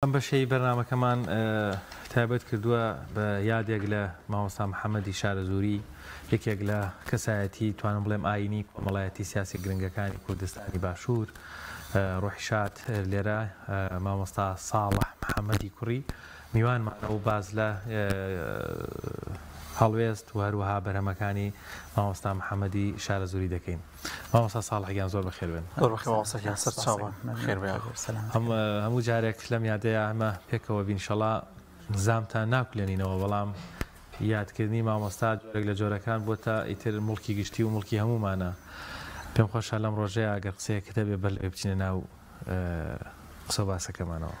ئەم بەشەی بەرنامەکەمان تایبەت کردووە بە یادێک لە مامۆستا محەممەدی شارەزووری، یەکێک لە کەسایەتی توانم بڵێم ئاینی کۆمەڵایەتی سیاسی گرنگەکانی کوردستانی باشوور. ڕۆحی شاد لێرە مامۆستا ساڵح محەممەدی کوڕی میوانمانە و باز لە هەڵوێست و هەروەها بەرهەمەکانی مامۆستا محەممەدی شارەزووری دەکەین. مامۆستا ساڵحیان زۆر بەخێربێن. هەموو جارێک لەم یادەیە ئەمە پێکەوە بینشەڵا نزامتان ناکولێنینەوە، بەڵام یادکردنی مامۆستا جۆرێک لە جۆرەکان بۆتە ئیتر مڵکی گشتی و مڵکی هەمومانە. پێم خۆشە لەم ڕۆژەیە ئەگەر قسەیەکە بێ بەر بچینە ناو قسە باسەکەمانەوە.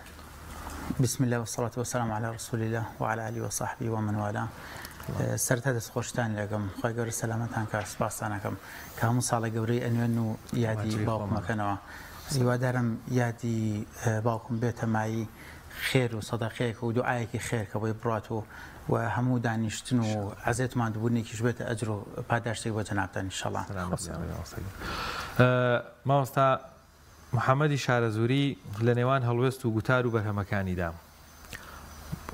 بسم الله والصلاة والسلام على رسول الله وعلى آله وصحبه ومن والاه. سەرەتا دەستخۆشتان لەگەم، خۆی گەورە سەلامەتان کە سوپاسانەکەم کە هەموو ساڵە گەورەی ئەنوێن و یادی باوکمەکەنەوە. هیوادارم یادی باوکم بێتە مایی خێر و سەدەقەیەک و دوعایەکی خێر کە بۆی بڕات و هەموو دانیشتن و عەزێتمان دووبوونێکیش بێتە ئەجر و پاداشتێک بۆ جەنابتان ئینشەڵڵا. مامۆستا محەممەدی شارەزووری لە نێوان هەڵوێست و گوتار و بەرهەمەکانیدا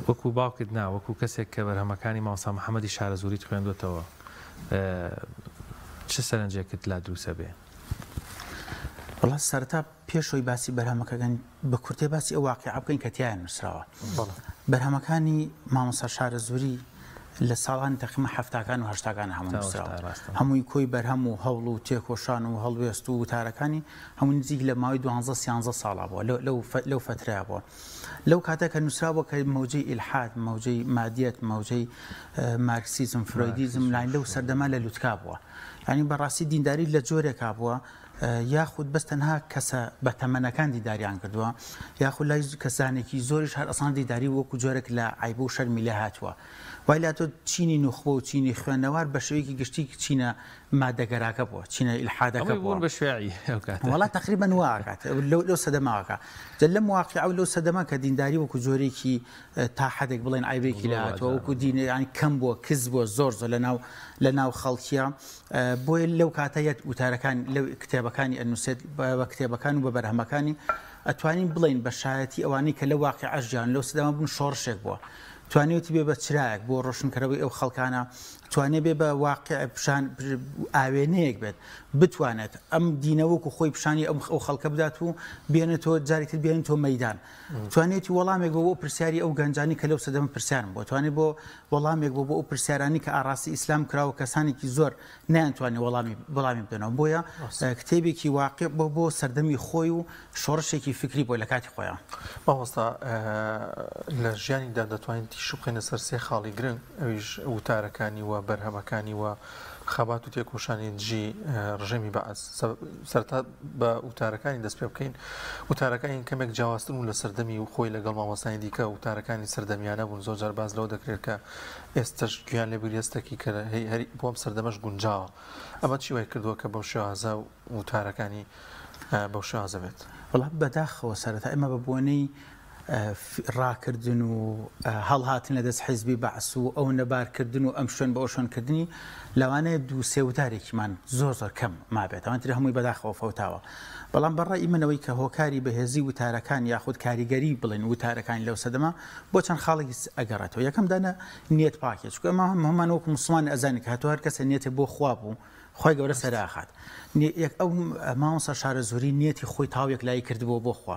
وەکو باوکت نا، وەکو کەسێک کە بەرهەمەکانی مامۆستا محەممەدی شارەزووریت خوێندوێتەوە، چه سەرنجێکت لا دروسە بێ؟ وڵات سەرەتا پێشەوەی باسی بەرهەمەکەگەن بە کورتێ باسی ئەو واقعە بکەین کە تیایان نووسراوە. بەرهەمەکانی مامۆستا شارەزووری لە ساڵانی تەقریبەن هەفتاکان و هەشتاکان هەموو نووسراوە، هەمووی کۆی بەرهەم و هەوڵ و تێکۆشان و هەڵوێست و وتارەکانی هەموو نزیک لە ماوەی 12-13 ساڵا بووە لەو فترەیە بووە. لەو کاتە کە نووسراوە کە مەوجەی ئیلحاد، مەوجەی مادیەت، مەوجەی مارکسیزم، فرۆیدیزم لاین لەو سەردەما لە لوتکا بووە. یعنی بەڕاستی دینداری لە جۆرێکا بووە یاخود بەس تەنها کەسە بە تەمەنەکان دیداریان کردووە، یاخود لای کەسانێکی زۆریش هەر ئەسان دیداری وەکو جۆرێک لە عیب و شەرمی لێ هاتووە. وای لە تۆ چینی نوخبە و چینی خوێندنەوار بە شێوەیەکی گشتی چینە مادەگەراکە بووە، چینە ئیلحادەکە بووە بە شێعی وڵات تقریبا واکات لەو سەدەماوەکە. لەم واقعە و لەو سەدەما کە دینداری وەکو جۆرێکی تا حدێک بڵێن عیبێکی لە هاتووە، وەکو دین ینی کەم بووە، کز بووە، زۆر لە ناو خەڵکیە. بۆیە لەو کاتەیە وتارەکان لەو کتێبەکانی ئەنووسێت بە کتێبەکان و بە بەرهەمەکانی ئەتوانین بڵین بە شایەتی ئەوانەی کە لە واقعە ژیان لەو سەدەما بوون شۆڕشێک بووە. توانێتی بێ بە چرایەک بۆ ڕۆشنکەرەوەی ئەو خەڵکانە، توانێت بێ بە واقع پیشان ئاوێنەیەک بێت، بتوانێت ئەم دینەوەکو خۆی پیشانی ئەو خەڵکە بدات و بێنێتەوە جارێکتر بێنێتەوە مەیدان. توانێتی وەڵامێک بۆ پرسیاری ئەو گەنجانی کە لەو سەدەمە پرسیارم بۆ، توانێت بۆ وەڵامێک بۆ ئەو پرسیارانی کە ئاڕاستی ئیسلام کراوە کەسانێکی زۆر نەیانتوانێت وەڵامی بدەنەوە. بۆیە کتێبێکی واقع بۆ سەردەمی خۆی و شۆڕشێکی فکری بۆ لە کاتی خۆیان. مامۆستا لە ژیانیدا دەتوانین تیشو بخێنە سەر سێ خاڵی گرنگ، ئەویش وتارەکانی و بەرهەمەکانی و خەبات و تێکۆشانی دژی ڕژێمی بەعەز. سەرتا بە وتارەکانی دەست پێ بکەین. وتارەکانی کەمێک جیاوازتر و لە سەردەمی و خۆی لەگەڵ مامۆستانی دیکە وتارەکانی سەردەمیانە بوون. زۆر جار باز لەوە دەکرێت کە ئێستش گویان لێ بریێستێکی کە هەری بۆ ئەم سەردەمەش گونجاوە. ئەمە چی وای کردووە کە بەو شێوازە وتارەکانی بەو شێوازە بێت؟ وڵات بەداخەوە سەرەتا ئێمە بە بۆنەی ڕاکردن و هەڵهاتن لە دەست حیزبی بەعس و ئەو نەبارکردن و ئەم شوێن بە ئەو شوێنکردنی لەوانەیە دوو سێ وتارێکیمان زۆر کەم مابێت، ئەوانتر هەمووی بەداخەوە فەوتاوە. بەڵام بەڕای منەوەی کە هۆکاری بەهێزی وتارەکان یاخود کاریگەری بڵێن وتارەکانی لەو سەدەما بۆ چەند خاڵێکی ئەگەڕێتەوە. یەکەم دانە نیەت پاکێت، چونکە ئەمە هەمان وەکو موسڵمانی ئەزانی کە هاتووە هەر کەسە نیەتێ بۆ خوا بوو خۆی گەورە سەراخات. ئەو مامۆستا شارەزووری نیەتی خۆی تاوێک لای کردبووە بۆ خوا،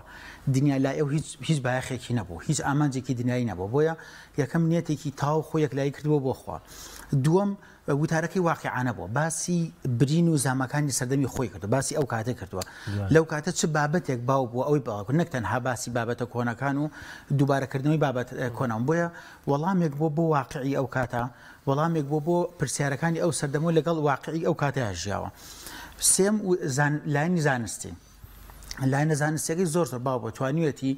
دنیا لای ئەو هیچ بایەخێکی نەبوو، هیچ ئامانجێکی دنیایی نەبوو. بۆیە یەکەم نیەتێکی تاو خۆیەک لای کردبووە بۆ خوا. دووەم وتارەکەی واقعانە بووە، باسی برین و زامەکانی سەردەمی خۆی کردو، باسی ئەو کاتە کردووە. لەو کاتە چ بابەتێک باو بووە ئەوەی باوکرد، نەک تەنها باسی بابەتە کۆنەکان و دووبارەکردنەوەی بابەت کۆنەوە. بۆیە وەڵامێک بۆ واقعی ئەو کاتە، وەڵامێک بۆ پرسیارەکانی ئەو سەردەمەوە لەگەڵ واقعی ئەو کاتەیە ژیاوە. سێم لایەنی زانستی، لایەنە زانستیەکەی زۆر باو بووە، توانیوێتی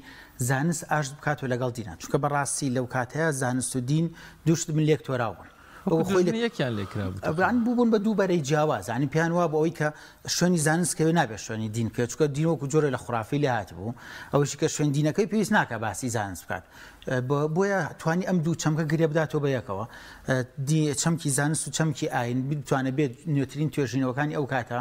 زانست ئاشت بکاتەوە لەگەڵ دینە، چونکە بەڕاستی لەو کاتەیە زانست و دین دووشت من لێک تۆراون. یەکیان لێکرا بوون بە دوو بەرەی جیاواز، ینی پیان وا بە ئەوەی کە شوێنی زانستکەوێ نابێت شوێنی دین بکە، چونکە دینوەکو جۆرە لە خوڕافی لێ هاتبوو، ئەوەشی کە شوێن دینەکەی پێویست ناکە باسی زانست بکات. بۆیە توانی ئەم دوو چەمکە گرێ بداتەوە بە یەکەوە، چەمکی زانست و چەمکی ئاین بتوانێت بێت نوێترین توێژینەوەکانی ئەو کاتە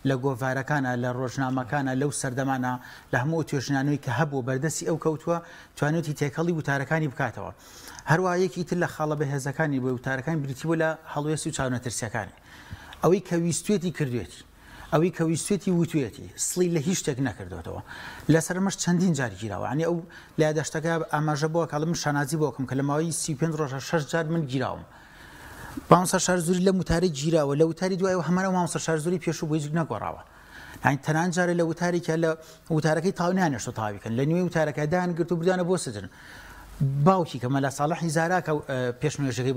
لە گۆڤارەکانە لە ڕۆژنامەکانە لەو سەردەمانە لە هەموو توێژنانەوەی کە هەبوو بەردەستی ئەو کەوتووە توانێتی تێکەڵی وتارەکانی بکاتەوە. هەروە یەکی تر لە خاڵە بەهێزەکانی بۆ وتارەکان بریتیبوو لە هەڵوێستی و چاونەترسیەکانی ئەوەی کە ویستوێتی کردوێتی ئەوەی کە ویستوێتی وتوێتی سڵی لە هیچ شتێک نەکردوێتەوە لەسەر مەش چەندین جار گیراوە عنی ئەو لا دەشتەکە ئاماژە بۆ کاڵم من شانازی بۆکەم کە لە ماوەی 35 ڕۆژە 6 جار من گیراوم مامۆستا شارزووری لە وتارە گیراوە لە وتاری دوایەوە هەمانە مامۆستا شارزووری پێشوو بۆی نەگۆڕاوە یعنی تەنان جارە لە وتارێکە لە وتارەکەی تاونیانێشتە تاویکەن لە نوێی وتارەکە دانگرت و بردانە بۆ سجن باوکی کە مەلا ساڵحی زاراکە پێشنوێژەکەی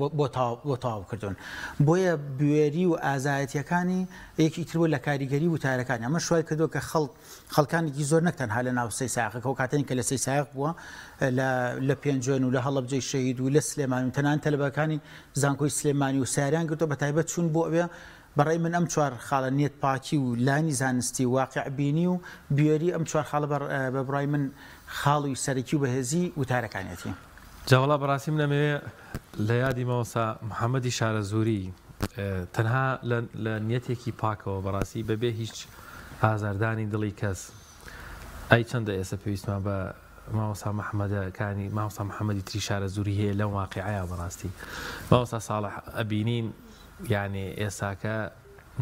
بۆ تاو کردوون بۆیە بوێری و ئازایەتیەکانی یەکی تربوو لە کاریگەری وتارەکانی ئەمە شوای کردو کە خەڵکانێکی زۆر نەکتەنها لە ناو سەی ساقەکە و کاتێنی کە لە سەی ساق بووە لە پێنجۆن و لە هەڵەبجەی شەهید و لە سلێمانی و تەنان تەلەبەکانی زانکۆی سلێمانی و ساریان گرتو بە تایبەت چوون بۆ ئەوێ بەڕێی من ئەم چوار خاڵە نێت پاکی و لانی زانستی واقع بینی و بوێری ئەم چوار خاڵە بە بڕای من خاڵی سەرەکی و بەهێزی وتارەکانێتی جاوەڵا بەڕاستی منەمەوێ لە یادی مامۆستا محەممەدی شارەزووری تەنها لە نیەتێکی پاکەوە بەڕاستی بەبێ هیچ ئازاردانی دڵی کەس ئەی چەندە ئێستا پێویستمان بە مامۆستا محەممەدەکانی مامۆستا محەممەدی تری شارەزووری هەیە لەم واقعەیە بەڕاستی مامۆستا ساڵح ئەبینین یعنی ئێستاکە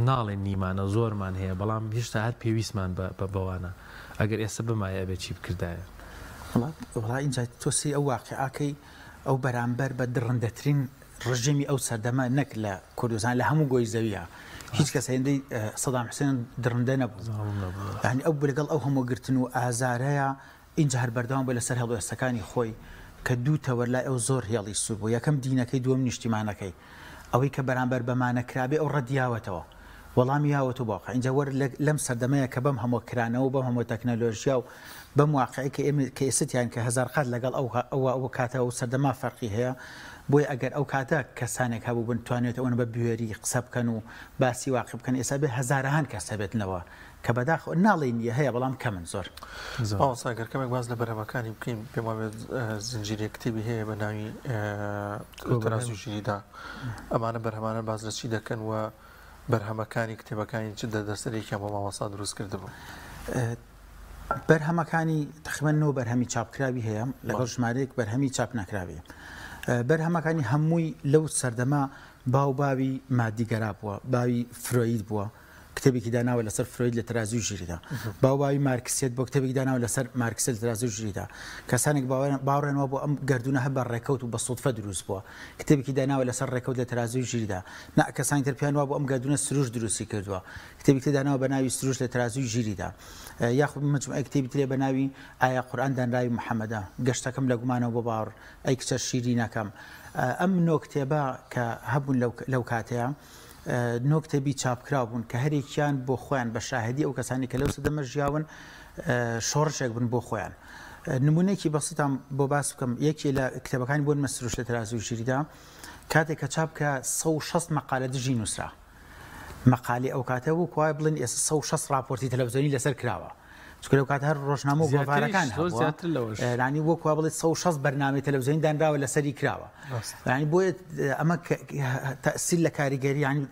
ناڵێن نیمانە زۆرمان هەیە بەڵام هێشتا هەر پێویستمان بەوانە ئەگەر ئێستا بمایە بێ چی بکردایە وڵا اینجا تۆسی ئەو واقعاکەی ئەو بەرامبەر بە درڕندەترین ڕژێمی ئەو سەردەمە نەک لە کوردستان لە هەموو گۆی زەویە هیچ کەس هێندەی سەدام حوسێن درڕندە نەبوو یعنی ئەو لەگەڵ ئەو هەموو گرتن و ئازارەیە اینجا هەر بەردەوام بە لەسەر هەڵوێستەکانی خۆی کە دوو تەوەلای ئەو زۆر هێڵی سوور بوو یەکەم دینەکەی دووەم نیشتیمانەکەی ئەوەی کە بەرامبەر بەمانەکرابێ ئەو ڕەدیاوەتەوە وەڵامی یاوەتە باوقع اینجا وەر لەم سەردەمەیە کە بەم هەموو کرانەوە بەم هەموو تەکنەلۆژیا و بەم واقعی کە ئێستیان کە هزار قات لەگەڵ ئەو کاتە و سەردەما فەرقی هەیە بۆی ئەگەر ئەو کاتە کەسانێک هەبوو بتوانێت ئەوە بە بوێری قسە بکەن و باسی واقع بکەن ئێستا بێ هەزارەهان کەس هەبێتنەوە کە بەداخ ناڵی نیە هەیە بەڵام کەمن زۆر ئاگەر کەمێک باز لە بەرهەمەکانی بکەین پێم وابێت زنجیرێک کتێبی هەیە بە ناوی تەرازوی ژیریدا ئەمانە بەرهەمانە باز لە چی دەکەن و بەرهەمەکانی کتێبەکانی چ دەستەرێکیان بۆ مامۆستا دروست کردبوو بەرهەمەکانی تقریبەن نۆ بەرهەمی چاپکراوی هەیە لەگەڵ ژمارەیەک بەرهەمی چاپ نەکراوی بەرهەمەکانی هەمووی لەو سەردەما باوباوی مادیگەرا بووە باوی فرۆید بووە کتێبێکی داناوە لەسەر فرۆید لە تەرازوی ژیریدا باوباوی مارکسیت بۆ کتێبێکی داناوە لەسەر مارکسیت لە تەرازوی ژیریدا کەسانێک باوەڕێنەوە بۆ ئەم گردونە هە بە ڕێکەوت و بە سوودفە دروست بووە کتێبێکی داناوە لەسەر ڕێکەوت لە تەرازوی ژیریدا نا کەسانی تر پیان وا بۆ ئەم گردونە سروش دروستی کردووە کتێبێکی داناوە بە ناوی سروش لە تەرازوی ژیریدا یاخود مجموعەی کتێبی ترێ بە ناوی ئایا قورئان دانراوی محەممەدە گەشتەکەم لە گومانەوە بۆ باوەڕ ئەی کچە شیرینەکەم ئەم نۆ کتێبە کە هەبوون لەو کاتەیە نۆ کتێبی چاپکراو بوون کە هەرێکیان بۆ خۆیان بە شاهدی ئەو کەسانی کە لەو سەردەمە ژیاون شۆڕشێک بن بۆ خۆیان نمونەیەکی بەسیتم بۆ باس بکەم یەکی لە کتێبەکانی بۆن مەسروش لە تەرازوی ژیریدا کاتێک کە چاپکە 160 مەقالە دژی نووسرا مەقالی ئەو کاتە بوو کوای بڵین ئێستا 160 راپۆرتی تەلەڤیزیۆنی لەسەر کراوە چکە لەو کات هەر ڕۆژنامە و گۆڤارەکان ینی وە کووا بڵێت 160 بەرنامەی تەلەڤیزیۆنی دانراوە لەسەری کراوە ینی بۆیە ئەمە تەئسیل لە کاریگەری ینی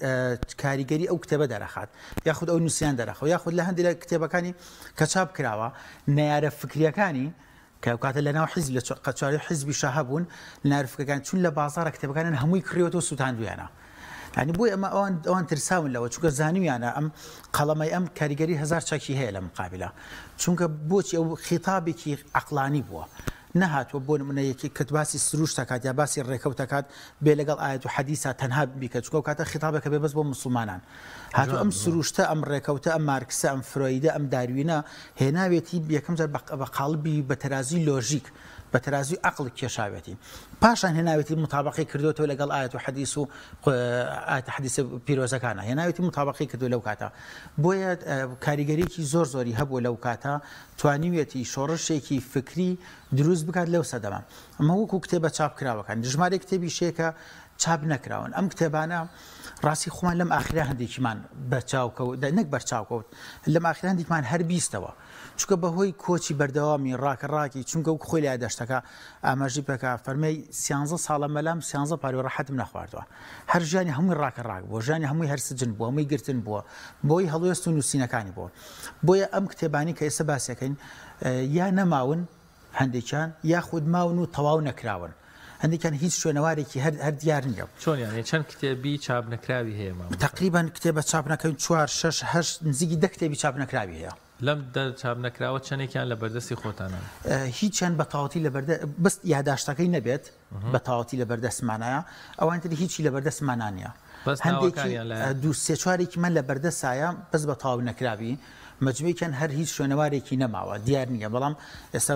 کاریگەری ئەو کتێبە دەرەخات یاخود ئەو نووسیان دەرەخەوە یاخود لە هەندێک لە کتێبەکانی کە چاپ کراوە نەیارە فکریەکانی کە کاتە لەناو حیزب لە قەچاری حیزبی شاه بوون نارفەکان چون لە بازارە کتێبەکانیان هەمووی کڕیوەوە سوتاندویانە ینی بۆی ئەمە ئەوان ترساون لەوە چونکە زانیویانە ئەم قەڵەمەی ئەم کاریگەری هزار چاکی هەیە لە مقابلە چونکە بۆچی ئەو خیتابێکی عەقلانی بووە نەهاتوە بۆ نمونەیەکی کە باسی سروش دەکات یا باسی ڕێکەوت دەکات بێ لەگەڵ ئایەت و حەدیثە تەنها بیکات چونکە ئەو کاتە خیتابێکە بێ بەس بۆ موسڵمانان هاتوو ئەم سروشتە ئەم ڕێکەوتە ئەم مارکسە ئەم فرۆیدە ئەم داروینە هێناوێتی یەکەم جار بە قاڵبی بە تەرازوی لۆژیک بە تەرازوی عەقڵ کێشاوێتی پاشان هێناوێتی مطابقی کردوێتەوە لەگەڵ ئایەت و حەدیث و ئایەت حەدیث پیرۆزەکانە هێناوێتی مطابقی کردو لەو کاتە بۆیە کاریگەریەکی زۆر زۆری هەبوو لەو کاتە توانیوێتی شۆڕشێکی فکری دروست بکات لەو سەدەما ئەمە وەکو کتێبە چاپکراوەکان ژمارە کتێبی شێکە چاپ نەکراون ئەم کتێبانە ڕاستی خۆمان لەم ئاخرا هەندێکیمان بەرچاوکەوت نەک بەرچاوکەوت لەم ئاخرا هەندێکمان هەر بیستەوە چونکە بەهۆی کۆچی بەردەوامی ڕاکەڕاکی چونکە و خۆی لای دەشتەکە ئاماژی بکە فەرمەی 13 ساڵە مەلام 13 پارۆ ڕەحەتم نەخواردووە هەر ژیانی هەمووی ڕاکەڕاک بووە ژیانی هەمووی هەر سجن بووە هەمووی گرتن بووە بۆی هەڵوێست و نووسینەکانی بووە بۆیە ئەم کتێبانی کە ئێستا باسیەکەین یا نەماون هەندێکیان یاخود ماون و تەواو نەکراون هەندێکیان هیچ شوێنەوارێکی هەر دیار نییە چۆن یانێ چەند کتێبی چاپ نەکراوی هەیە تقریبان کتێبە چاپ نەکەین 4 6 8 نزیکی 10 کتێبی چاپ نەکراوی هەیە لەم چاپ نەکراوە چەندێکیان لە بەردەستی خۆتانە هیچیان بە تاواتی لە بەست یاداشتەکەی نەبێت بە تاواتی لە بەردەستمانایە ئەوانتر هیچی لە بەردەستمانانە هەندێکی دوو سێ چوارێکی من لە بەردەسایە بەس بە تاو نەکراوی مجموعیان هەر هیچ شوێنەوارێکی نەماوە دیار نییە بەڵام ئێستا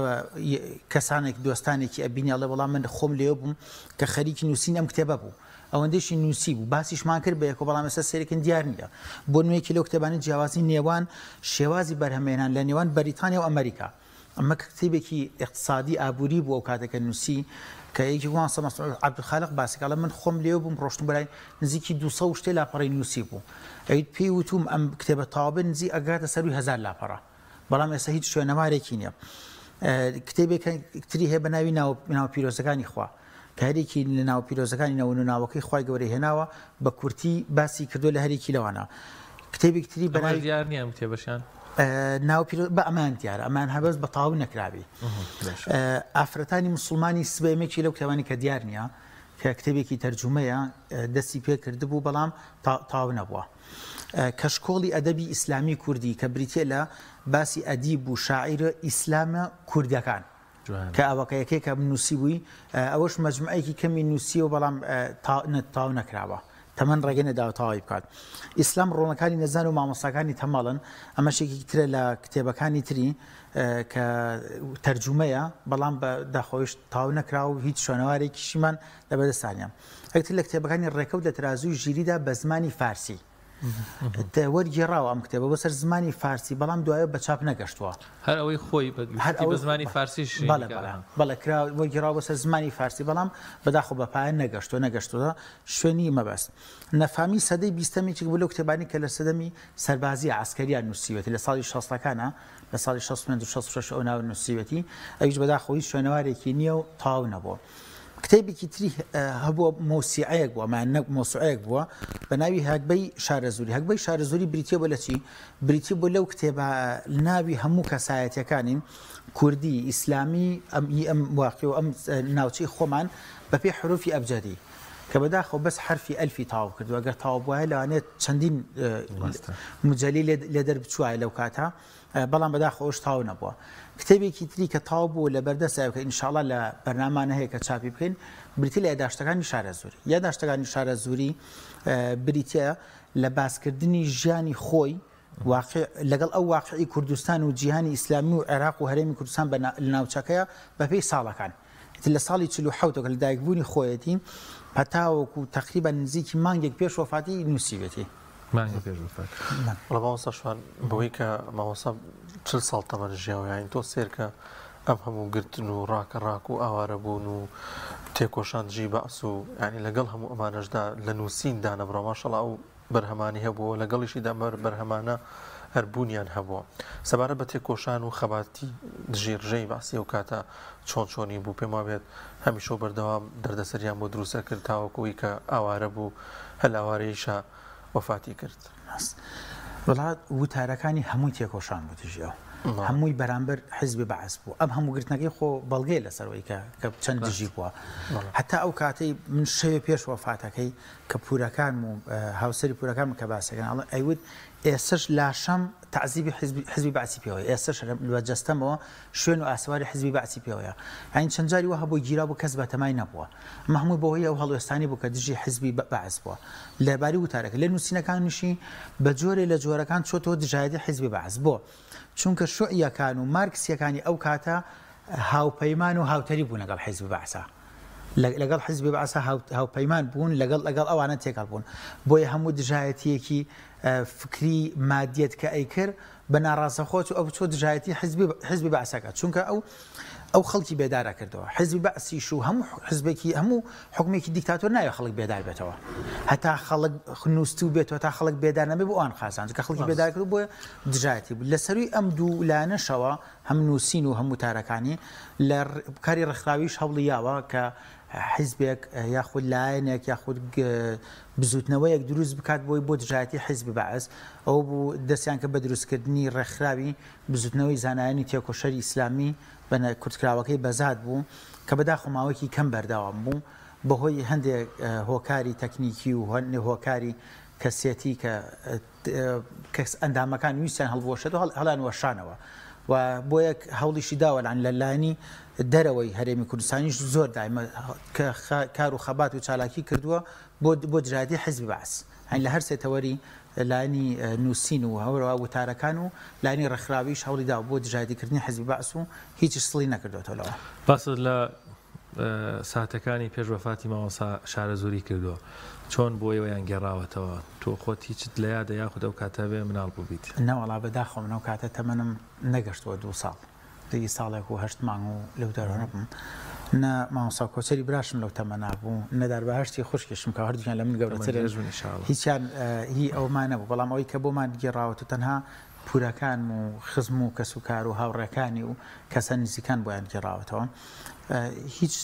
کەسانێک دۆستانێکی ئەبینیاڵێ بەڵام من خۆم لێ بووم کە خەریکی نووسین ئەم کتێبە بوو ئەوەندەشی نووسی بوو باسیشمان کرد بە یەکۆ بەڵام ئێستا سێرەکن دیار نییە بۆ نوێیەکی لەو کتێبانی جیاوازی نێوان شێوازی بەرهەمێنان لە نێوان بەریتانیا و ئەمریکا ئەمە کتێبێکی اقتصادی ئابووری بوو ئەو کاتەکە نووسی کە یەکی وان عەبدولخالق باسیکاڵە من خۆم لێ بووم ڕۆشتم بەلای نزیکی 200 شتێ لاپەڕی نووسی بوو ئەویت پێی وتوم ئەم کتێبە تاوابێ نزی ئەگاتە سەروی 1000 لاپەڕە بەڵام ئێستا هیچ شوێنەوارێکی نییە کتێبێکی هەیە بە ناوی ناو پیرۆزەکانی خوا کارێکی لە ناو پیرۆزەکانی نەوەن و ناوەکەی خوای گەورەی هێناوە بە کورتی باسی کردو لە هەرێکی لەوانە کتێبێک تری بە ناوی دیار نییە کتێبەشیان ناو بە ئەمان دیارە ئەمان هەبەست بە تاو نەکراوی ئافرەتانی مسلمانی سبەیەمێکی لەو کتێبانی کە دیار نییە کە کتێبێکی تەرجومەیە دەستی پێ کردبوو بەڵام تاو نەبووە کەشکۆڵی ئەدەبی ئیسلامی کوردی کە بریتێ لە باسی ئەدیب و شاعیرە ئیسلامە کوردەکان کە ئەوەکەیەکەی کە نووسی بووی ئەوەش مەجموعەیەکی کەمی نووسی و بەڵام تاو نەکراوە تەمەەن ڕێگە نەداوە تاوای بکات ئیسلام ڕۆڵەکانی نەزان و مامۆستاکانی تەماڵن ئەمەشێکی ترە لە کتێبەکانی تری کە تەرجومەیە بەڵام بە داخۆیش تاو نەکرا و هیچ شوێنەوارێکیشیمان لە بەدەستانیان ئەکتر لە کتێبەکانی ڕێکەوت لە ترازوی ژیریدا بە زمانی فارسی وەرگێڕاوە ئەم کتێبە بەسەر زمانی فارسی بەڵام دوایە بە چاپ نەگەشتووە هەر ئەوەی خۆی بە زمانی فارسیش بەڵێ وەرگێڕاوە بەسەر زمانی فارسی بەڵام بەداخۆ بەپایان نەگەشتووە شوێنی مەبەست نەفامی سەدەی بیستەمێکی بوو لەو کتێبانی کە لە سەدەمی سەربازی عسکەریان نووسیوێتی لە ساڵی 60ەکانە لە ساڵی 1966 ئەو ناو نووسیوێتی ئەویش بەداخۆی شوێنەوارێکی نییە و تاو نەبووە کتێبێکی تری هەبووە مۆسیعەیەک بووە مۆسوعەیەک بووە بە ناوی هەکبەی شارەزووری هەکبەی شارەزووری بریتیە بۆ لە چی بریتی بۆ لەو کتێبە ناوی هەموو کەسایەتیەکانی کوردی ئیسلامی ئەم واقعی و ئەم ناوچەی خۆمان بەپێ حروفی ئەبجەدی کە بەداخەوە بەس حرفی ئەلفی تاو کردووە ئەگەر تاو بووایە لەوانێت چەندین مجەلی لێ دەربچوایە لەو کاتە بەڵام بەداخەوەش تاو نەبووە کتێبێکی تری کە تاو بوو لە بەردەستە کە ئینشاءڵڵا لە بەرنامانە هەیە کە چاپی بکەین بریتی لە یادداشتەکانی شارەزووری یادداشتەکانی شارەزووری بریتە لە باسکردنی ژیانی خۆی لەگەڵ ئەو واقعی کوردستان و جیهانی ئیسلامی و عێراق و هەرێمی کوردستان لە ناوچەکەیە بەپێی ساڵەکان لە ساڵی 47 لە دایکبوونی خۆیەتی هەتاوەکو تقریبا نزیکی مانگێک پێش وفاتی نووسیوێتی مامۆستاشوان بەوەی کە مامۆستا 40 ساڵ تەمەن ژیاوە یانی تۆ سێر کە ئەم هەموو گرتن و ڕاکەڕاک و ئاوارە بوون و تێکۆشاندژی بەعس و ینی لەگەڵ هەموو ئەمانەشدا لە نووسیندا نەبڕۆ ماشەڵڵا و بەرهەمانی هەبووە لەگەڵیشیدا بەرهەمانە هەربوونیان هەبووە سەبارەت بە تێکۆشان و خەباتی دژێرژەی باسی و کاتە چۆنی بوو پێم وابێت هەمیشە بەردەوام دەردەسەریان بۆ دروستە کرد تاوەکوی کە ئاوارە بوو هەل ئاوارەیشە وفاتی کرد وڵات وتارەکانی هەمووی تێکۆشان بوو دژیەوە هەمووی بەرامبەر حیزبی بەعس بوو ئەم هەموو گرتنەکەی خۆ بەڵگەی لەسەرەوەی کە چەند دژی بووە هەتا ئەو کاتەی من شەوێ پێش وفاتەکەی کە پورەکان و هاوسەری پورەکان کە باسەکەن ئەیوت ئێسش لاشەم تعزیبی حزبی بەعسی پێوەیە ئێسش لە جەستەمەوە شوێن و ئاسواری حزبی بەعسی پێوەیە هاین چەند جاری وە هەبوو گیرا بوو کەس بەتەمای نەبووە ئەمە هەمووی بەهۆی ئەو هەڵوێستانی بوو کە دژی حزبی بەعس بووە لەباری وتارەکە لە نووسینەکانیشی بە جۆرێ لە جۆرەکان چۆتەوە دژایەتی حزبی بەعس بۆ چونکە شوعیەکان و مارکسیەکانی ئەو کاتە هاوپەیمان و هاوتەری بوون لەگەڵ حیزبی بەعسە لەگەڵ حیزبی بەعسە هاوپەیمان بوون لەگەڵ ئەوانە تێکەڵ بوون بۆیە هەموو دژایەتیەکی فکری مادیەت کە ئەیکرد بە ناڕاستەخۆت و ئەو چۆ دژایەتی حیزبی بەعسەکە چونکە ئەو خەڵکی بێدارە کردەوە حزبی بەعسیش و هەموو حزبێکی هەموو حکومێکی دیکتاتۆر نایە خەڵک بێدار بێتەوە هەتا خەڵک نووسی و بێتەوە تا خەڵک بێدار نەبێ بۆ ئەوان خازان کە خەڵکی بێدار کرد بۆ دژایەتی بوو لە سەروی ئەم دوو لایەنەشەوە هەم نووسین و هەموو تارەکانی لە کاری ڕێکخراویش هەوڵی یاوە کە حیزبێک یاخود لایەنێک یاخود بزوتنەوەیەک دروست بکات بۆ دژایەتی حیزبی بەعس ئەو بوو دەستیان کە بە دروستکردنی ڕێکخراوی بزوتنەوەی زانایانی تێکۆشەری ئیسلامی بە کورتکراوەکەی بەزاد بوو کە بەداخۆ ماوەیەکی کەم بەردەوام بوو بەهۆی هەندێک هۆکاری تەکنیکی و هەندێک هۆکاری کەسێتی کە ئەندامەکان ویستیان هەڵبوەشێتەوە هەڵیان وەشانەوە و بۆ یەک هەوڵیشی داوەلان لەلایەنی دەرەوەی هەرێمی کوردستانیش زۆر دایمە کە کار و خەبات و چالاکی کردووە بۆ دژایەتی حیزبی بەعس لە هەر سێتەوەری لایەنی نووسین و هەورەوە وتارەکان و لایەنی ڕێکخراویش هەوڵی دا بۆ دژایەتیکردنی حیزبی بەعس و هیچ سڵی نەکردوێتەوە باست لە ساتەکانی پێش وەفاتی مامۆستا شارەزووری کردووە چۆن بۆ ئێوەیان گێڕاوەتەوە تۆ خۆت هیچت لە یادە یاخود ئەو کاتە بێ مناڵ بووبیت نەوەڵا بەداخۆ منەوە کاتە تەمەنم نەگەشتەوە 2 ساڵ دیگە ساڵێک و 8 مانگ و لەو دەرەوە بووم نە مامۆستا کۆچەری براشم لەو تەمەنا بوو نەدار بەهشتی خوشکشم کە هەردووکیان لە من گەورەترن هیچیان هی ئەومان نەبوو بەڵام ئەوەی کە بۆمان گێڕاوەت و تەنها پورەکان و خزم و کەسوکار و هاوڕێکانی و کەسە نزیکان بۆیان گێڕاوەتەوە هیچ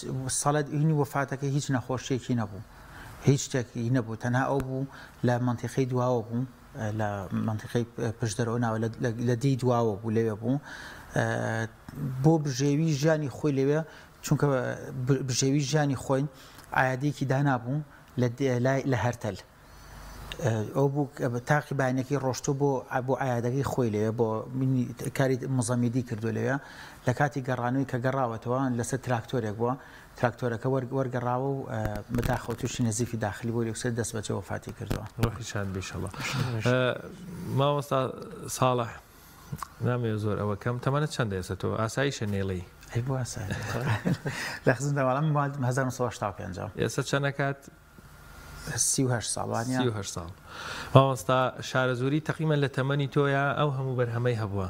ساڵەت ئینی وەفاتەکە هیچ نەخۆشیێکی نەبوو هیچ شتێکی نەبوو تەنها ئەو بوو لە منتیقەی دواوە بوو لە منتیقەی پشتدەرەوە ناوە لە دەی دواوە بوو لەوێ بوو بۆ بژێوی ژیانی خۆی لەوێ چونکە بژێوی ژیانی خۆی ئایادێکی دانابوو لە هەرتەل ئەو بوو تاقی باینەکەی ڕۆشتۆ بۆ ئایادەکەی خۆی لەوێ بۆ کاری مزەمیدی کردو لەوێ لە کاتی گەڕانەوەی کە گەڕاوەتەوە لەسەر تراکتۆرێک بووە تراکتۆرەکە وەرگەڕاوە و بەداخەوە تووشی نەزیفی داخلی بۆ لەسەر دەست بەجێ وەفاتی کردووە ڕۆحیشان بێشەڵە مامۆستا ساڵح نامێ زۆر ئەوە کەم تەمەنە چەندە ئێستا تۆ ئاساییشە نێڵی ئەی بۆ ئاسایی لە خزم دەواڵم 1950 ئێستا چەند کات 38 ساڵ 38 ساڵ مامۆستا شارەزووری تەقریبەن لە تەمەنی تۆیە ئەو هەموو بەرهەمەی هەبووە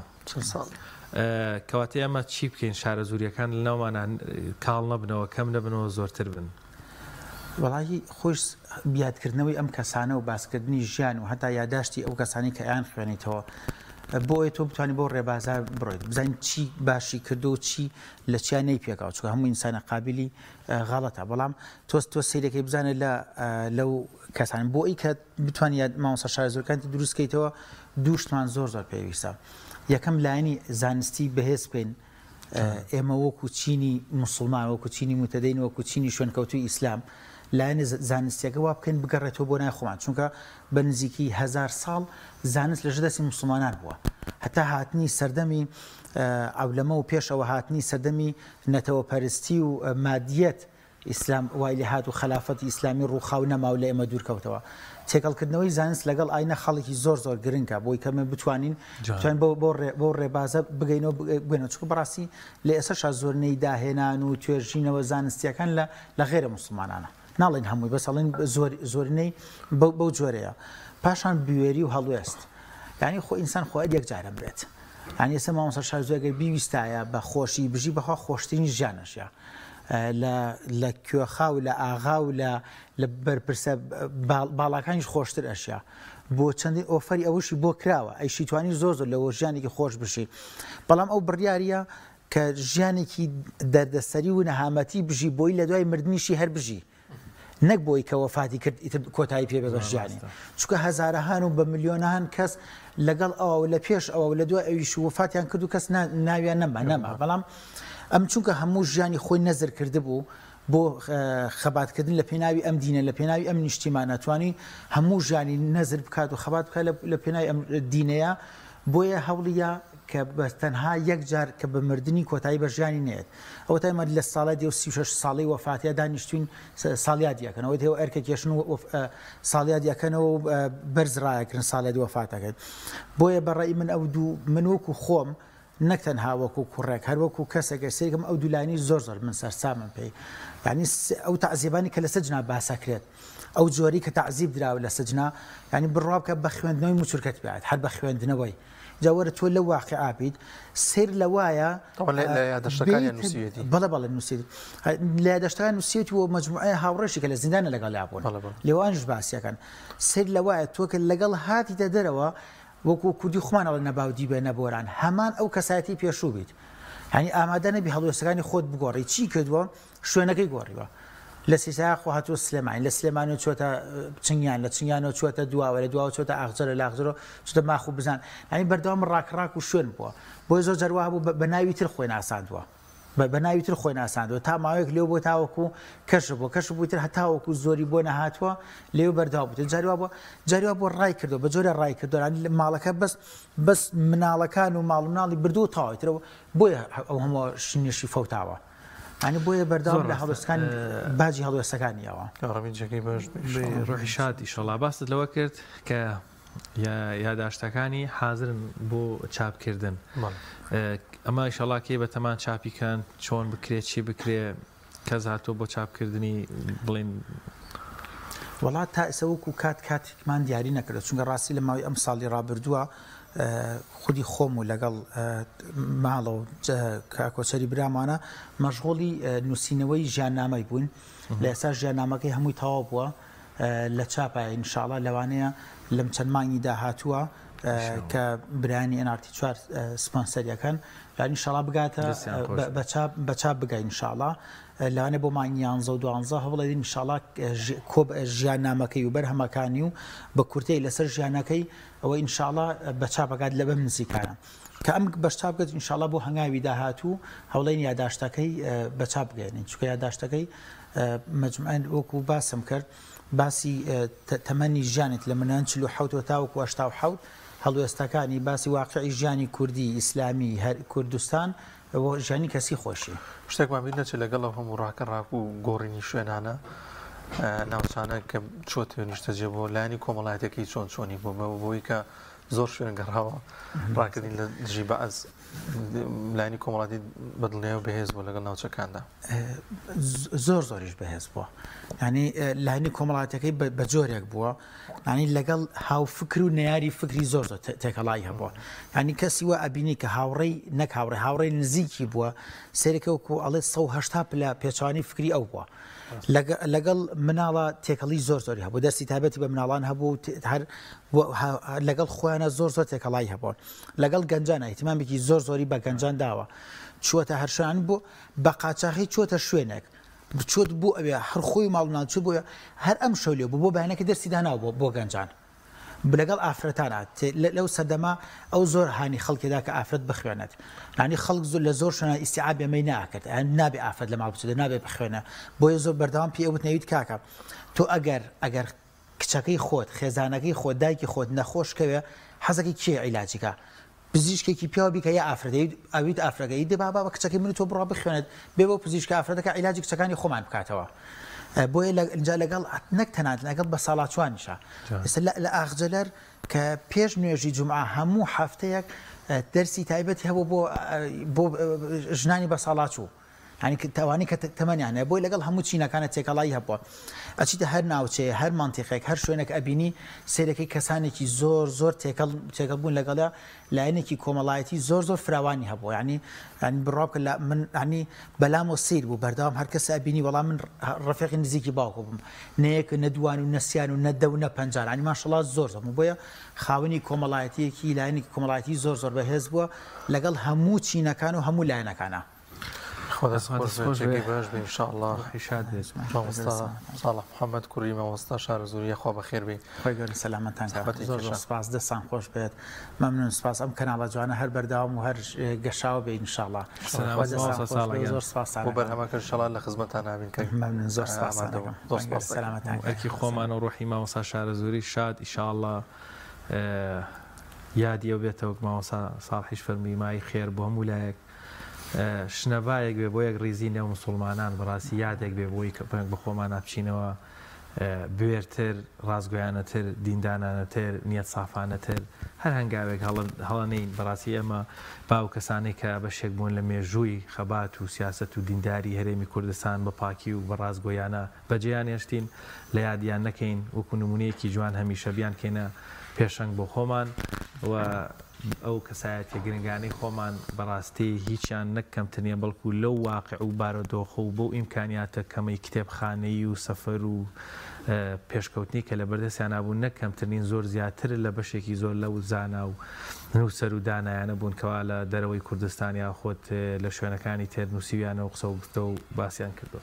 کەواتە ئەمە چی بکەین شارەزووریەکان لە ناومانان کاڵ نەبنەوە کەم نەبنەوە زۆرتر بن وەڵی خۆش بیادکردنەوەی ئەم کەسانە و باسکردنی ژیان و هەتا یاداشتی ئەو کەسانی کە ئەیان خوێنیتەوە بۆ تۆ بتوانانی بۆ ڕێبازار بڕۆیت بزانین چی باشی کردو و چی لە چیان نەی پێکاوە چکە هەموو ئینسانە قابلی غەڵەتە بەڵام تۆ سیرەکەی بزانێت لەو کەسان بۆ ئەی کە بتوانانی مامۆستا شارەزوورەکانی دروستکەیتەوە دوو شتمان زۆر پێویستە یەکەم لایەنی زانستی بەهێز بکەین ئێمە وەکو چینی موسڵمان وەکو چینی متەدەین وەکو چینی شوێنکەوتوی ئیسلام لایەنی زانستیەکە وا بکەین بگەڕێتەوە بۆ نای خۆمان چونکە بە نزیکی 1000 ساڵ زانست لە ژدەستی موسڵمانان بووە هەتا هاتنی سەردەمی ئەولەمە و پێشەوە هاتنی سەردەمی نەتەوە پەرستی و مادیەت ئیسلام وای لێ هات و خلافەتی ئیسلامی ڕووخاو نەماو لە ئێمە دوورکەوتەوە تێکەڵکردنەوەی زانست لەگەڵ ئاینە خەڵکی زۆر گرنگە بۆی کەمە بتوانین بۆ ڕێبازە بگەینەوە بگوێنەوە چکە بەڕاستی لە ئێسەشا زۆرنەی داهێنان و توێژینەوە زانستیەکان لە غێرە موسڵمانانە ناڵێن هەمووی بەسەڵێن زۆرنەی بەو جۆرەیە پاشان بوێری و هەڵوێست یعنی خۆ ئینسان خۆ یەک جارە برێت یعنی ئێستا مامۆستا شارەزوورەکە بیویستایە بە خۆشی بژی بەخوا خۆشترین ژیانەشە لە کوێخا و لە ئاغا و لە بەرپرسە باڵاکانیش خۆشتر ئەشیا بۆ چەندین ئۆفەری ئەوشی بۆ کراوە ئەیشی توانی زۆر لەوە ژیانێکی خۆش بشی بەڵام ئەو بڕیاریە کە ژیانێکی دەردەسەری و نەهامەتی بژی بۆی لە دوای مردنیشی هەر بژی نەک بۆی کە وەفاتی کرد کۆتایی پێ بە ژیانی چونکە هەزارەهان و بە ملیۆنەهان کەس لەگەڵ ئەوە لە پێش ئەوە لە دوای ئەویش وەفاتیان کرد و کەس ناویان نەما بەڵام ئەم چونکە هەموو ژیانی خۆی نەزر کرده بوو بۆ خەباتکردن لە پێناوی ئەم دینە لە پێناوی ئەم نیشتیمان ناتوانانی هەموو ژیانی نەزر بکات و خەبات بکات لە پێناوی ئەم دینەیە بۆیە هەوڵیە کە بە تەنها یەک جار کە بە مردنی کۆتایی بە ژیانی نێت ئەوە تایمە لە ساڵە 36 ساڵی وەفاتیا دانیشتوین ساڵیادیەکەنەوە دێ ئەرکە کێشن و ساڵیادیەکەنەوە بەرزڕایەکردن ساڵێت وەفاتەکەت بۆیە بەڕێی من ئەو دوو من وەکو خۆم نەک تەنها وەکو کوڕێک هەر وەکو کەسێکە سێکم ئەو دوولانی زۆر من سەرسامم پێی یعنی ئەو تەعزیبانی کە لە سەجنا باسەکرێت ئەو جۆری کە تەعزیب دراوە لە سەجنا ینی بڕوا بکە بە خوێندنەوەی موچورکەت بێت هەر بە خوێندنەوەی جاوەرە تۆ لە واقعا بیت سیر لە وایە لە یادداشتەکانی نووسیوێتی بەڵێ نووسیت لە یادداشتەکان نووسیوێتی و مجموعەیە هاوڕێشی کە لە زیندانە لەگەڵ بوون لێوانش باسیەکان سیر لە وایە تۆ کە لەگەڵ هاتیتە دەرەوە وەکو کوردی خۆمانەوە نەباودی بێ نەبۆران هەمان ئەو کەسایەتی پێشوو بیت ینی ئامادە نەبی هەڵوێستەکانی خۆت بگۆڕی چی کردووە شوێنەکەی گۆڕیوە لە سیسا خۆ هاتووە سلێمانی لە سلێمانەوە چۆتە چنگیان لە چنگیانەوە چۆتە دواوە لە دواوە چۆتە ئاغجرە لە ئاغجرەوە چۆتە ماخ و بزان ینی بەردەوام ڕاکڕاک و شوێن بووە بۆی زۆر جەروا بوو بە ناوی تر خۆی ناساندووە بە ناوی تر خۆی ناساندوە تا ماوەیەک لێو بۆ تاوەکو کەش بوو تر هەتاوەکو زۆری بۆ نەهاتووە لێو بەرداوا بوو جاریوا بۆ ڕای کردو بە جۆرە ڕای کردوانی ماڵەکە بەس مناڵەکان و ماڵ و مناڵی بردووە تاوەترەوە بۆیە ئەو هەموو شنیشی فەوتاوە ینی بۆیە بەرداوام لە هەڵوێستەکانی باجی هەڵوێستەکانیەوە ڕۆحی شاد ئیشەڵا باست لەوە کرد کە یادداشتەکانی حازرن بۆ چاپکردن ئەمە ئیشەڵا کێ بە تەمان چاپیکەن چۆن بکرێت چی بکرێ کەس هاتۆ بۆ چاپکردنی بڵێن وڵات تا ئێسەوەکو کاتێکمان دیاری نەکرد چونکە ڕاستی لە ماوەی ئەم ساڵی ڕابردووە خودی خۆم و لەگەڵ ماڵە و کاکۆچەری برامانە مەشغوڵی نووسینەوەی ژیاننامەی بوون لە ئێستا ژیاننامەکەی هەمووی تەواو بووە لە چاپای ئینشاڵڵا لەوانەیە لەم چەند مانگی داهاتووە کە برانی NRT 4 سپۆنسەریەکەن ئینشاڵڵا بگاتە بە چاپ بگەین ئینشاڵڵا لەوانێ بۆ مانگی 11 و 12 هەوڵێدین ئینشاڵڵا ژیاننامەکەی و بەرهەمەکانی و بە کورتەی لەسەر ژیانەکەی ئەوە ئینشاڵڵا بە چاپەکات لە بەم نزیکانە کە ئەم بەش چاپ بگەێت ئینشاڵڵا بۆ هەنگاوی داهاتوو هەوڵێن یادداشتەکەی بە چاپ بگەێنین چونکە یادداشتەکەی مجموعەن وەکو باسم کرد باسی تەمەنی ژیانێت لە منان 47 تاوەکو 87 هەڵوێستەکانی باسی واقعی ژیانی کوردی ئیسلامی هەر کوردستان ژیانی کەسی خۆشی شتێکمان بیر نەچێت لەگەڵ هەموو ڕاکەڕاک و گۆڕینی شوێنانە ناوچانە کە چۆ نیشتەجێ بۆ لایانی کۆمەڵایەتەکەی چۆنی بۆ بۆی کە زۆر شوێن گەڕاوە ڕاکردین لە دژی بەعەز لایانی کۆمەڵاتی بەدڵنیە و بەهێز بوو لەگەڵ ناوچەکاندا زۆریش بەهێز بووە ینی لایانی کۆمەڵاتەکەی بە جۆرێک بووە ینی لەگەڵ هاوفکر و نەیاری فکری زۆر تێکەڵایی هەبووە ینی کەسی وە ئەبینی کە هاوڕێی نەک هاوڕێی نزیکی بووە سێرەکە وەکو ئەڵێ 180 پلە پێچوانی فکری ئەو بووە لەگەڵ مناڵە تێکەڵی زۆری هەبوو دەستی تایبەتی بە مناڵان هەبوو هەر لەگەڵ خۆیانە زۆر تێکەڵای هەبوون لەگەڵ گەنجانە ئیتیمامێکی زۆری بە گەنجان داوە چووەتە هەرشان بۆ بە قاچاقی چۆتە شوێنێک بچۆت بوو ئەوێ هەر خۆی ماڵناو چ بۆیە هەر ئەم شەولێ بوو بۆ بەیانەکە دەستی داناو بۆ گەنجان لەگەڵ ئافرەتانە لەو سەردەما ئەو زۆر هانی خەڵکیدا کە ئافرەت بخوێنێت ینی خەڵک لە زۆر شوێنە ئیستیعابی ئەمەی ناکرد نابێ ئافرەت لە ماڵ بچێت نابێ بخوێنە بۆیە زۆر بەردەوام پێ ئەوت نەویت کاکە تۆ ئەگەر کچەکەی خۆت خێزانەکەی خۆت دایکی خۆت نەخۆشکەوێ حەزەکەی کێ عیلاجیکە پزیشکێکی پیاوە بیکە یا ئافرەتەی ئەویت ئافرەکەی دێ بابا بە کچەکەی من تۆ بڕوا بخوێنێت بێ بۆ پزیشکە ئافرەتەکە عیلاجی کچەکانی خۆمان بکاتەوە بۆیە اینجا لەگەڵ نەک تەنانەت لەگەڵ بە ساڵاتوانیشە ئێستا لە ئاغجەلەر کە پێش نوێژی جومعە هەموو هەفتەیەک دەرسی تایبەتی هەبوو بۆ ژنانی بە ساڵاتچوو ینی تەوانی کە تەمەنیانە بۆی لەگەڵ هەموو چینەکانە تێکەڵایی هەبووە ئەچیتە هەر ناوچەیە هەر مانتیقێک هەر شوێنێک ئەبینی سێرەکەی کەسانێکی زۆر تێکەڵ بوون لەگەڵا لایەنێکی کۆمەڵایەتی زۆر فراوانی هەبووە ینی بڕاوکە من ینی بەلام و سیر بوو بەردەوام هەر کەس ئەبینی وەڵام من ڕفێقی نزیکی باوکو بووم نەیەک نەدوان و نەسیان و نەدە و نەپەنجار ینی ماشەڵڵا زۆر بۆیە خاوەنی کۆمەڵایەتیەکی لایەنێکی کۆمەڵایەتی زۆر بەهێز بووە لەگەڵ هەموو چینەکان و هەموو لایەنەکانە باش بین شاءله صالح محمد کوڕی مەوەستا شارەزووریە خوا بەخێر بێ خۆی گەورە سەلامەتان زۆر سپاس دەستان خۆش بێت مەمنون سپاس ئەم کەناڵە جوانە هەر بەرداوام و هەر گەشاوە بێ ئینشاءڵڵا زۆر سپاس بۆ بەرهەمەکە ئینشاءڵڵا لە خزمەتتان نابین کە مەمنون زۆر سپاس سەلامەتان ئەرکی خۆمان و ڕۆحی مامۆستا شارەزووری شاد ئینشاءڵڵا یادی ئەو بێتەوە مامۆستا ساڵحیش فەرمی مای خێر بۆ هەموو لایەک شنەبایەک بێ بۆ یەک ڕیزی نێو مسلمانان بەڕاستی یادێک بێ بۆی کە بە خۆمان ناپچینەوە بوێرتر ڕازگۆیانەتر دیندانانەتر نیەت سافانەتر هەر هەنگاوێک هەڵەنەین بەڕاستی ئەمە باو کەسانی کە بەشێک بوون لە مێژووی خەبات و سیاست و دینداری هەرێمی کوردستان بە پاکی و بە ڕازگۆیانە بەجێیان هێشتین لە یادیان نەکەین وەکو نمونەیەکی جوان هەمیشە بیان کێنە پێشەنگ بۆ خۆمان و ئەو کەسایەتە گرنگانەی خۆمان بەڕاستی هیچیان نەکەمترنیە بەڵکو لەو واقع و بارەدۆخە و بۆ ئیمکانیاتە کەمەی کتێبخانەی و سەفەر و پێشکەوتنی کە لە بەردەستیان نابوون نەکەمترین زۆر زیاتر لە بەشێکی زۆر لەو زانا و نووسەر و دانایانە بوون کەوا لە دەرەوەی کوردستان یا خۆت لە شوێنەکانی تێر نووسیویانە و قسە و گفتە و باسییان کردووە.